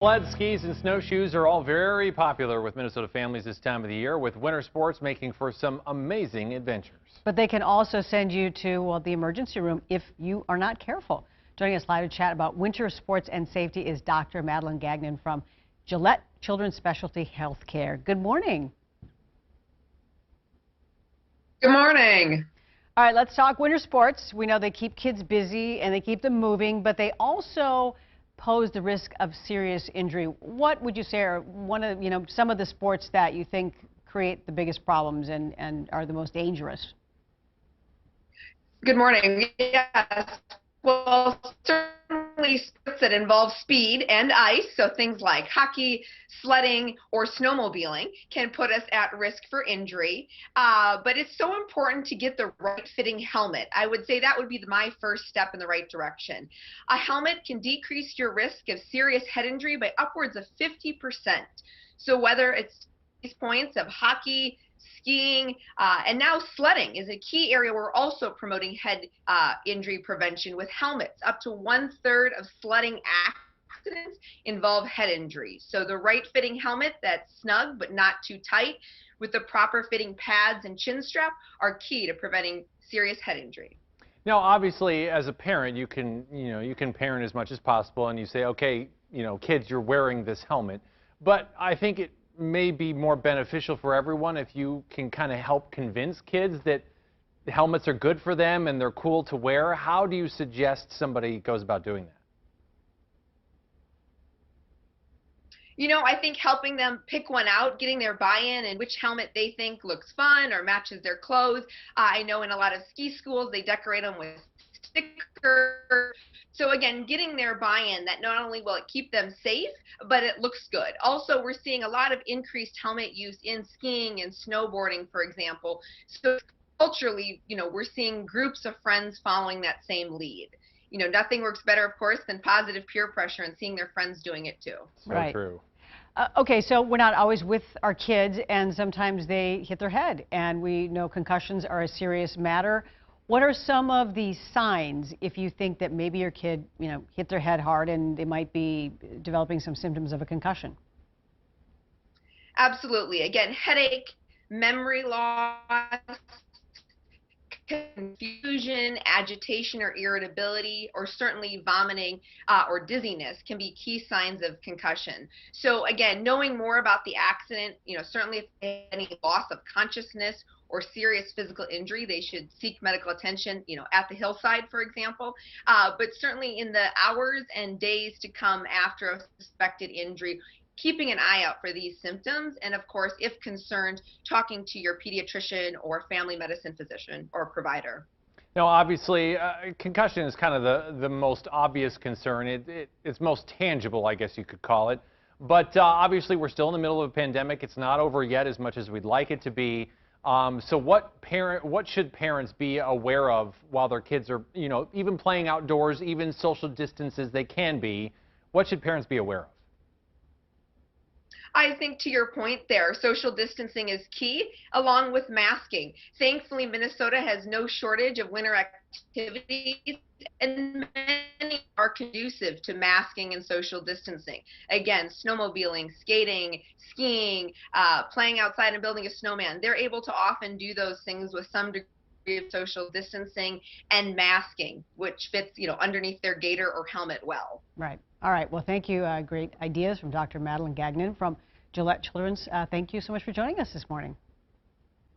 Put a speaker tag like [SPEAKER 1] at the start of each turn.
[SPEAKER 1] Sleds, skis, and snowshoes are all very popular with Minnesota families this time of the year, with winter sports making for some amazing adventures.
[SPEAKER 2] But they can also send you to, well, the emergency room if you are not careful. Joining us live to chat about winter sports and safety is Dr. Madeleine Gagnon from Gillette Children's Specialty Healthcare. Good morning.
[SPEAKER 3] Good morning.
[SPEAKER 2] All right, let's talk winter sports. We know they keep kids busy and they keep them moving, but they also pose the risk of serious injury. What would you say are some of the sports that you think create the biggest problems and are the most dangerous?
[SPEAKER 3] Good morning. Yes. Well, certainly sports that involve speed and ice, so things like hockey, sledding, or snowmobiling can put us at risk for injury. But it's so important to get the right fitting helmet. I would say that would be my first step in the right direction. A helmet can decrease your risk of serious head injury by upwards of 50%. So whether it's these points of hockey, skiing, and now sledding is a key area. We're also promoting head injury prevention with helmets. Up to 1/3 of sledding accidents involve head injuries. So the right fitting helmet that's snug but not too tight with the proper fitting pads and chin strap are key to preventing serious head injury.
[SPEAKER 1] Now, obviously, as a parent, you can parent as much as possible, and you say, okay, kids, you're wearing this helmet. But I think it may be more beneficial for everyone if you can kind of help convince kids that helmets are good for them and they're cool to wear. How do you suggest somebody goes about doing that?
[SPEAKER 3] I think helping them pick one out, getting their buy-in and which helmet they think looks fun or matches their clothes. I know in a lot of ski schools, they decorate them with stickers. So again, getting their buy-in that not only will it keep them safe, but it looks good. Also, we're seeing a lot of increased helmet use in skiing and snowboarding, for example. So culturally, we're seeing groups of friends following that same lead. Nothing works better, of course, than positive peer pressure and seeing their friends doing it too.
[SPEAKER 1] So
[SPEAKER 2] right.
[SPEAKER 1] True.
[SPEAKER 2] Okay, so we're not always with our kids, and sometimes they hit their head, and we know concussions are a serious matter. What are some of the signs if you think that maybe your kid, hit their head hard and they might be developing some symptoms of a concussion?
[SPEAKER 3] Absolutely. Again, headache, memory loss, confusion, agitation or irritability, or certainly vomiting or dizziness can be key signs of concussion. So again, knowing more about the accident, certainly if they have any loss of consciousness or serious physical injury, they should seek medical attention, at the hillside, for example. But certainly in the hours and days to come after a suspected injury, keeping an eye out for these symptoms, and of course, if concerned, talking to your pediatrician or family medicine physician or provider.
[SPEAKER 1] Now, obviously, concussion is kind of the most obvious concern. It's most tangible, I guess you could call it. But obviously, we're still in the middle of a pandemic. It's not over yet as much as we'd like it to be. So what should parents be aware of while their kids are, even playing outdoors, even social distances they can be? What should parents be aware of?
[SPEAKER 3] I think to your point there, social distancing is key, along with masking. Thankfully, Minnesota has no shortage of winter activities, and many are conducive to masking and social distancing. Again, snowmobiling, skating, skiing, playing outside and building a snowman. They're able to often do those things with some degree of social distancing and masking, which fits, underneath their gaiter or helmet well.
[SPEAKER 2] Right. All right. Well, thank you. Great ideas from Dr. Madeleine Gagnon from Gillette Children's. Thank you so much for joining us this morning.